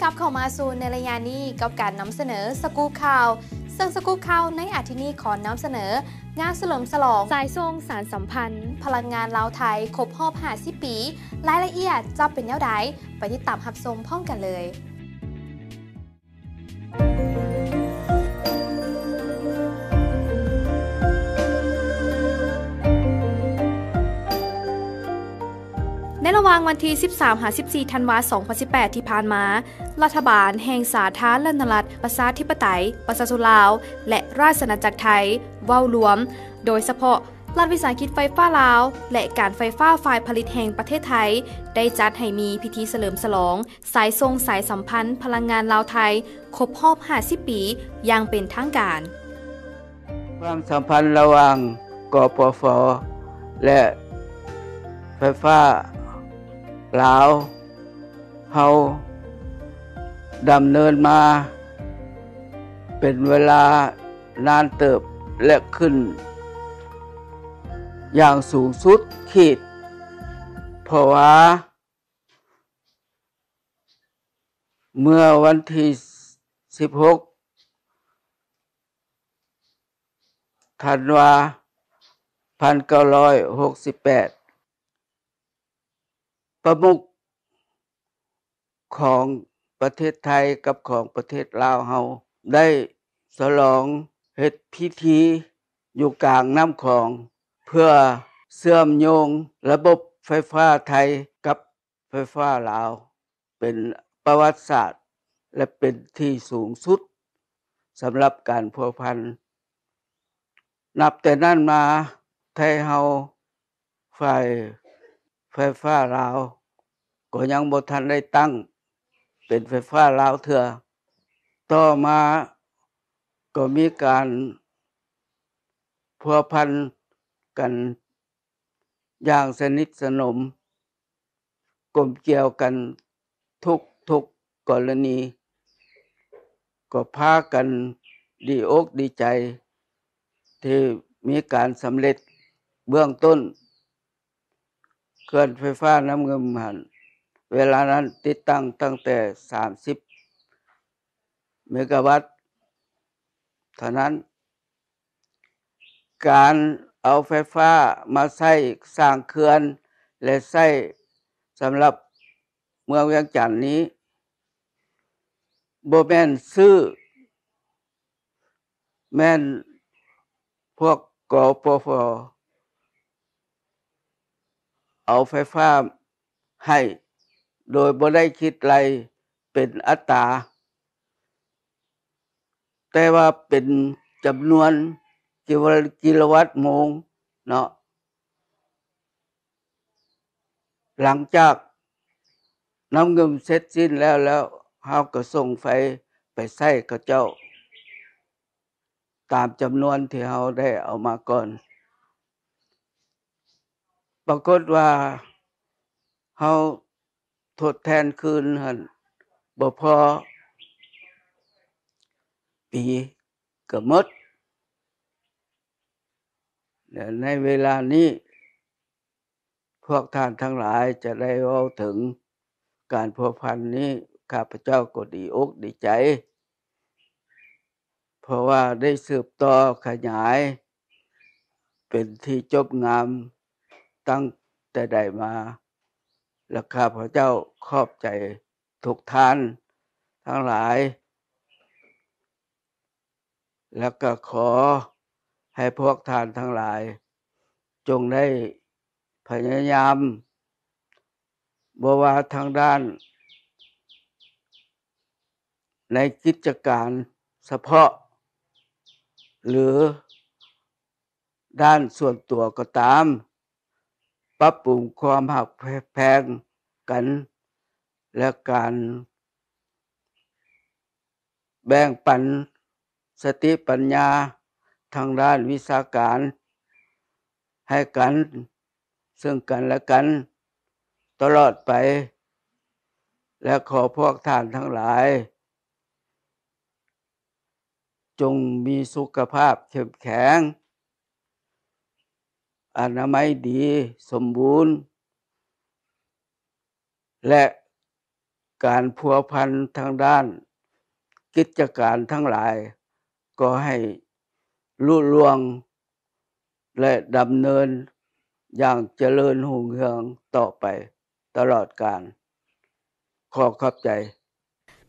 กลับเข้ามาสู่ในระยะนี้กับการนำเสนอสกู๊ปข่าวซึ่งสกู๊ปข่าวในอาทิตย์นี้ขอนำเสนองานเฉลิมฉลองสายทรงสารสัมพันธ์พลังงานลาวไทยครบรอบ50 ปีรายละเอียดจะเป็นแนวใดไปติดตามรับชมพร้อมกันเลยในระหว่างวันที่ 13-14 ธันวาคม 2018 ที่ผ่านมารัฐบาลแห่งสาธารณรัฐประชาธิปไตยประชาชนลาวและราชอาณาจักรไทยเว้ารวมโดยเฉพาะรัฐวิสาหกิจไฟฟ้าลาวและการไฟฟ้าฝ่ายผลิตแห่งประเทศไทยได้จัดให้มีพิธีเฉลิมฉลองสายทรงสายสัมพันธ์พลังงานลาวไทยครบรอบ 50 ปีอย่างเป็นทางการความสัมพันธ์ระหว่างกปฟและไฟฟ้าลาวเฮาดำเนินมาเป็นเวลานานเติบและขึ้นอย่างสูงสุดขีดเพราะว่าเมื่อวันที่16ธันวาคม 1968ประมุขของประเทศไทยกับของประเทศลาวเฮาได้ฉลองเฮ็ดพิธีอยู่กลางน้ำคลองเพื่อเชื่อมโยงระบบไฟฟ้าไทยกับไฟฟ้าลาวเป็นประวัติศาสตร์และเป็นที่สูงสุดสำหรับการพัวพันนับแต่นั้นมาไทยเฮาฝ่ายไฟฟ้าลาวก็ยังบ่ทันได้ตั้งเป็นไฟฟ้าลาวเทื่อต่อมาก็มีการพัวพันกันอย่างสนิทสนมกลมเกี่ยวกันทุกกรณีก็พากันดีอกดีใจที่มีการสำเร็จเบื้องต้นเขื่อนไฟฟ้าน้ำเงิมหันเวลานั้นติดตั้งแต่30เมกะวัตต์เท่านั้นการเอาไฟฟ้ามาใช้สร้างเขื่อนและใช้สำหรับเมืองเวียงจันทน์นี้บ่แม่นซื้อแม่นพวกกปฟเอาไฟฟ้าให้โดยบ่ได้คิดไรเป็นอัตราแต่ว่าเป็นจำนวนกิโลวัตต์โมงเนาะหลังจากน้ำเงิมเสร็จสิ้นแล้วเฮาก็ส่งไฟไปใช้กับเจ้าตามจำนวนที่เฮาได้เอามาก่อนปรากฏว่าเฮาทดแทนคืนหั่นบ่พอปีก็หมดและในเวลานี้พวกท่านทั้งหลายจะได้เว้าถึงการพัวพันนี้ข้าพเจ้าก็ดีอกดีใจเพราะว่าได้สืบต่อขยายเป็นที่จบงามตั้งแต่ใดมาและข้าพเจ้าขอบใจทุกท่านทั้งหลายแล้วก็ขอให้พวกท่านทั้งหลายจงได้พยายามบ่ว่าทางด้านในกิจการเฉพาะหรือด้านส่วนตัวก็ตามปรับปรุงความหักแพงกันและการแบ่งปันสติปัญญาทางด้านวิชาการให้กันซึ่งกันและกันตลอดไปและขอพวกท่านทั้งหลายจงมีสุขภาพเข้มแข็งอนามัยดีสมบูรณ์และ การพัวพันทางด้านกิจการทั้งหลายก็ให้ลุล่วงและดำเนินอย่างเจริญรุ่งเรืองต่อไปตลอดกาลขอขอบใจ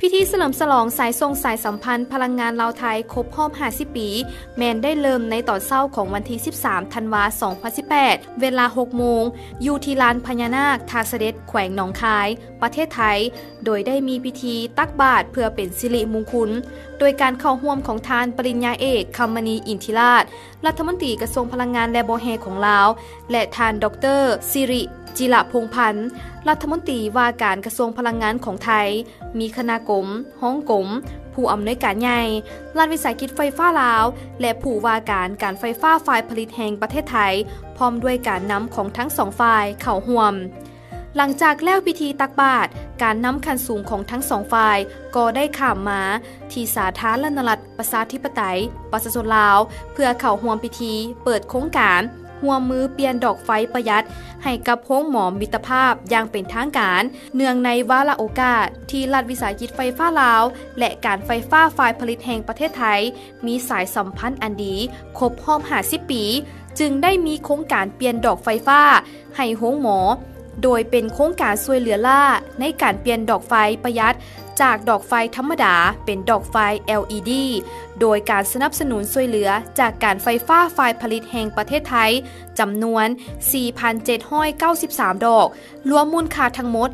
พิธีเฉลิมฉลองสายทรงสายสัมพันธ์พลังงานลาวไทยครบรอบ50 ปีแมนได้เริ่มในตอนเช้าของวันที่13ธันวาคม2018เวลา 6 โมงอยู่ที่ลานพญานาคทาเสด็จแขวงหนองคายประเทศไทยโดยได้มีพิธีตักบาตรเพื่อเป็นสิริมงคลโดยการเข้าร่วมของทานปริญญาเอกคำมณีอินทิราชรัฐมนตรีกระทรวงพลังงานและบ่อแห่ของลาวและทานดร.สิริจิระพงษ์พันธ์รัฐมนตรีว่าการกระทรวงพลังงานของไทยมีคณะกรมห้องกรมผู้อำนวยการใหญ่รัฐวิสาหกิจไฟฟ้าลาวและผู้ว่าการไฟฟ้าฝ่ายผลิตแห่งประเทศไทยพร้อมด้วยการนำของทั้งสองฝ่ายเข้าร่วมหลังจากแล้วพิธีตักบาตรการนำคันสูงของทั้งสองฝ่ายก็ได้ข้ามมาที่สาธารณรัฐประชาธิปไตยประชาชนลาวเพื่อเข้าร่วมพิธีเปิดโครงการร่วมมือเปลี่ยนดอกไฟประหยัดให้กับโรงหมอมิตรภาพอย่างเป็นทางการเนื่องในวาระโอกาสที่รัฐวิสาหกิจไฟฟ้าลาวและการไฟฟ้าฝ่ายผลิตแห่งประเทศไทยมีสายสัมพันธ์อันดีครบรอบ50 ปีจึงได้มีโครงการเปลี่ยนดอกไฟฟ้าให้โรงหมอโดยเป็นโครงการช่วยเหลือล่าในการเปลี่ยนดอกไฟประหยัดจากดอกไฟธรรมดาเป็นดอกไฟ LED โดยการสนับสนุนช่วยเหลือจากการไฟฟ้าฝ่ายผลิตแห่งประเทศไทยจำนวน 4,793 ดอกรวมมูลค่าทั้งหมด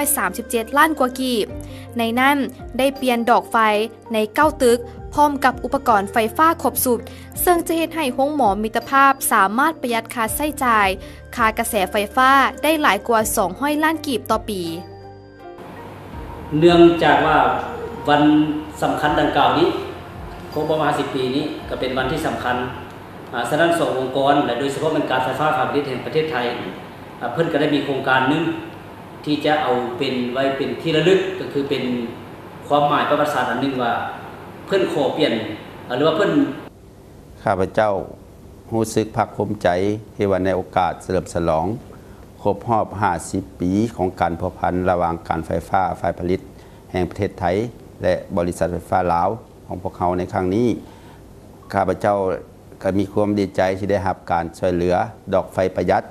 437 ล้านกว่ากีบในนั้นได้เปลี่ยนดอกไฟใน9ตึกพร้อมกับอุปกรณ์ไฟฟ้าครบสูตรซึ่งจะเฮ็ดให้โรงหมอมิตรภาพสามารถประหยัดค่าใช้จ่ายค่ากระแสไฟฟ้าได้หลายกว่า200ล้านกีบต่อปีเนื่องจากว่าวันสำคัญดังกล่าวนี้ครบประมาณ10 ปีนี้ก็เป็นวันที่สำคัญสถานสององค์กรและโดยเฉพาะเป็นการไฟฟ้าฝ่ายผลิตแห่งประเทศไทยเพิ่นก็ได้มีโครงการนึงที่จะเอาเป็นไว้เป็นที่ระลึกก็คือเป็นความหมายประวัติศาสตร์อันนึงว่าเพิ่นขอเปลี่ยนหรือว่าเพิ่นข้าพเจ้ารู้สึกภาคภูมิใจที่ว่าในโอกาสเฉลิมฉลองครบรอบ50 ปีของการพัวพันระหว่างการไฟฟ้าฝ่ายผลิตแห่งประเทศไทยและบริษัทไฟฟ้าลาวของพวกเขาในครั้งนี้ข้าพเจ้าก็มีความดีใจที่ได้รับการช่วยเหลือดอกไฟประหยัด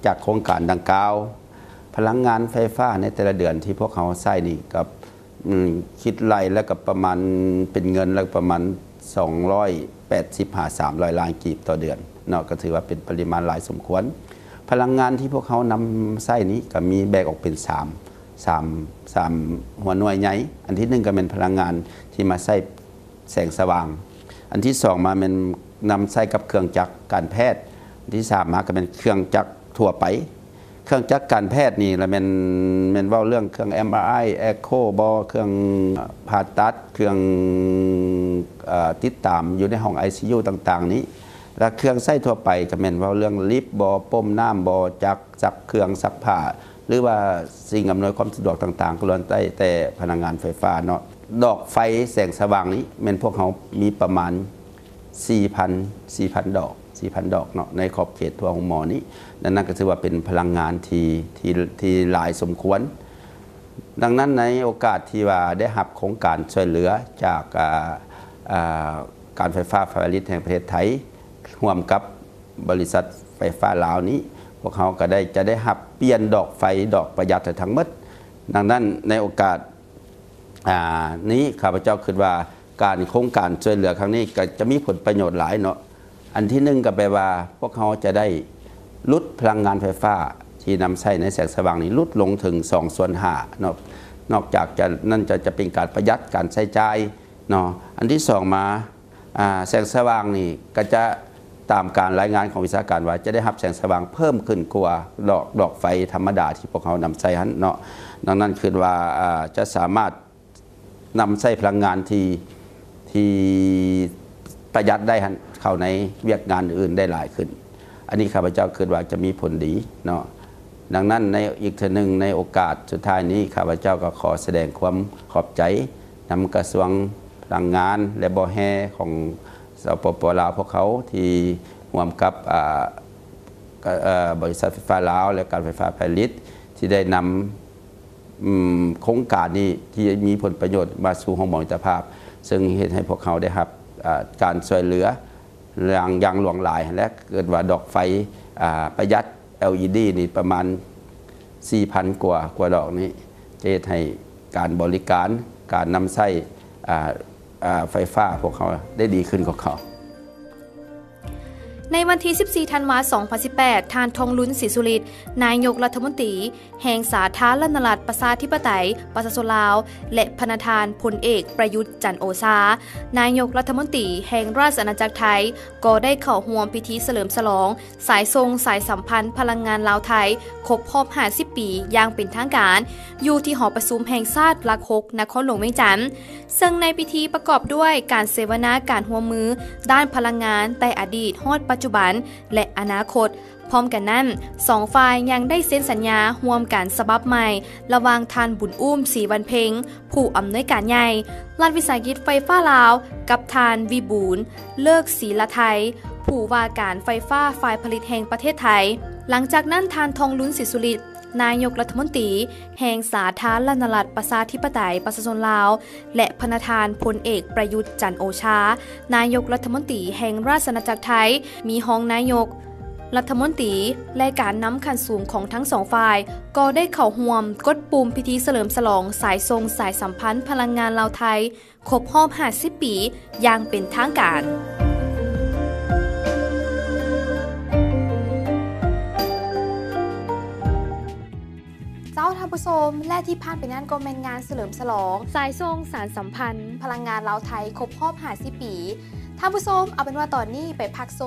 จากโครงการดังกล่าวพลังงานไฟฟ้าในแต่ละเดือนที่พวกเขาใช้นี่กับคิดไล่แล้วก็ประมาณเป็นเงินแล้วประมาณ280-300 ล้านกีบต่อเดือนเนาะก็ถือว่าเป็นปริมาณหลายสมควรพลังงานที่พวกเขานำใช้นี้ก็มีแบ่งออกเป็น3หัวหน่วยใหญ่อันที่1ก็เป็นพลังงานที่มาใช้แสงสว่างอันที่2มาเป็นนำใช้กับเครื่องจักรการแพทย์อันที่3มาก็เป็นเครื่องจักรทั่วไปเครื่องจักรการแพทย์นี่แล้วมันเว้าเรื่องเครื่อง MRI Echo บ่เครื่องผ่าตัดเครื่องติดตามอยู่ในห้อง ICU ต่างๆนี้และเครื่องใช้ทั่วไปก็แม่นเว้าเรื่องลิฟต์บ่ป้มน้ำบ่จักเครื่องซักผ้าหรือว่าสิ่งอำนวยความสะดวกต่างๆก็ล้วนแต่พลังงานไฟฟ้าเนาะดอกไฟแสงสว่างนี้แม่นพวกเขามีประมาณ 4,000 ดอกเนาะในขอบเขตทั่วของหมอนี้นั่นก็ถือว่าเป็นพลังงานที่หลายสมควรดังนั้นในโอกาสที่ว่าได้รับโครงการช่วยเหลือจากการไฟฟ้าฝ่ายผลิตแห่งประเทศไทยร่วมกับบริษัทไฟฟ้าลาวนี้พวกเขาก็จะได้รับเปลี่ยนดอกไฟดอกประหยัดทั้งหมดดังนั้นในโอกาสนี้ข้าพเจ้าคิดว่าการโครงการช่วยเหลือครั้งนี้ก็จะมีผลประโยชน์หลายเนาะอันที่1ก็แปลว่าพวกเขาจะได้ลดพลังงานไฟฟ้าที่นำใช้ในแสงสว่างนี้ลดลงถึง2/5เนาะนอกจากนั่นจะเป็นการประหยัดการใช้จ่ายเนาะอันที่2มาแสงสว่างนี่ก็จะตามการรายงานของวิชาการว่าจะได้รับแสงสว่างเพิ่มขึ้นกว่าดอกไฟธรรมดาที่พวกเขานำใช้เนาะดังนั้นคือว่าจะสามารถนำใช้พลังงานที่ประหยัดได้เข้าในเวียกงานอื่นได้หลายขึ้นอันนี้ข้าพเจ้าคิดว่าจะมีผลดีเนาะดังนั้นในอีกทีหนึ่งในโอกาสสุดท้ายนี้ข้าพเจ้าก็ขอแสดงความขอบใจนำกระทรวงพลังงานและบ่อแห่ของสปป.ลาวพวกเขาที่ร่วมกับบริษัทไฟฟ้าลาวและการไฟฟ้าผลิตที่ได้น โครงการนี้ที่มีผลประโยชน์มาสู่ห้องหมอมิตรภาพซึ่งเฮ็ดให้พวกเขาได้รับการช่วยเหลืออย่างหลวงหลายและเกิดว่าดอกไฟประหยัด LED นี่ประมาณ 4,000 กว่าดอกนี้จะเฮ็ดให้การบริการการนำใช้ไฟฟ้าพวกเขาได้ดีขึ้นกว่าเขาในวันที่ 14 ธันวาคม 2018 ท่านทองลุ้นศรีสุริตนายกรัฐมนตรีแห่งสาธารณรัฐประชาธิปไตยประชาชนลาวและพระประธานพลเอกประยุทธ์จันทร์โอชานายกรัฐมนตรีแห่งราชอาณาจักรไทยก็ได้เข้าร่วมพิธีเฉลิมฉลองสายทรงสายสัมพันธ์พลังงานลาวไทยครบรอบ 50 ปีอย่างเป็นทางการอยู่ที่หอประชุมแห่งชาติหลัก 6 นครหลวงเวียงจันทน์ซึ่งในพิธีประกอบด้วยการเสวนาการร่วมมือด้านพลังงานแต่อดีตฮอดปัจจุบันและอนาคตพร้อมกันนั้นสองฝ่ายยังได้เซ็นสัญญาร่วมกันฉบับใหม่ระหว่างท่านบุญอุ้มศรีวันเพ็งผู้อำนวยการใหญ่รัฐวิสาหกิจไฟฟ้าลาวกับท่านวิบูลย์เลิกศรีละไทยผู้ว่าการไฟฟ้าฝ่ายผลิตแห่งประเทศไทยหลังจากนั้นท่านทองลุ้นศรีสุริตนายกรัฐมนตรีแห่งสาธารณรัฐประชาธิปไตยประชาชนลาวและพระประธานพลเอกประยุทธ์จันทร์โอชานายกรัฐมนตรีแห่งราชอาณาจักรไทยมีห้องนายกรัฐมนตรีและการนำขั้นสูงของทั้งสองฝ่ายก็ได้เข้าร่วมกดปุ่มพิธีเฉลิมฉลองสายทรงสายสัมพันธ์พลังงานลาวไทยครบรอบ 50 ปีอย่างเป็นทางการเจ้าท่านผู้ชมและที่ผ่านไปนั้นก็เป็นงานเฉลิมฉลองสายทรงสารสัมพันธ์พลังงานลาวไทยครบรอบ 50 ปีท่านผู้ชมเอาเป็นว่าตอนนี้ไปพักชม